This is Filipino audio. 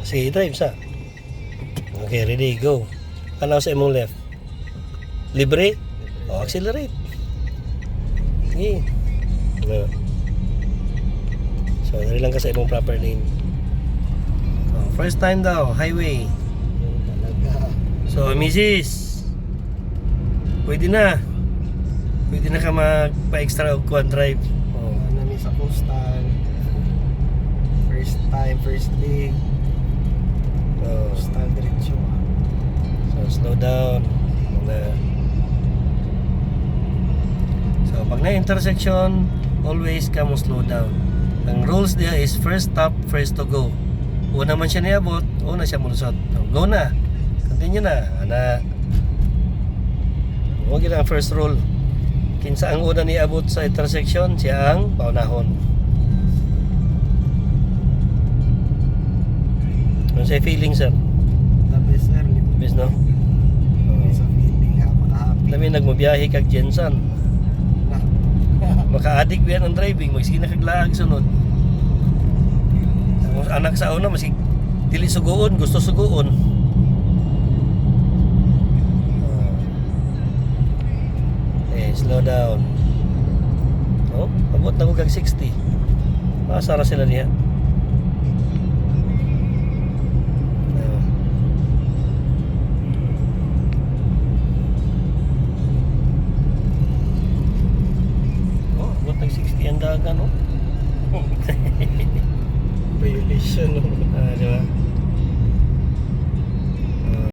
Sige, drive sa. Okay, ready, go. Ano sa imong left? Libre? O, accelerate. Sige. So, dali lang ka sa imong proper lane. First time daw, highway. So, Mrs. Pwede na. Pwede na ka magpa-extra og quad drive. Nami sa coastal. First time, first day. Coastal diretso. So, slow down. So, pag na-intersection, always ka mo slow down. Ang rules niya is first stop, first to go. Una man siya niabot, una siya mulusot. Go na. Continue na. Huwag yun ang first rule. Kinsa ang una niabot sa intersection, siya ang paunahon. Ano sa'yo feeling, sir? The best, sir. Best, no? Sa feeling, makahappy. Dami nagmabiyahe kag Jensan. Maka-addict ba yan ang driving? Magsige na kaglaag sunod. Ang anak sa una, masig dili suguon, gusto suguon. Slow down. Oh, abot na ko kag 60. Masara sila niya.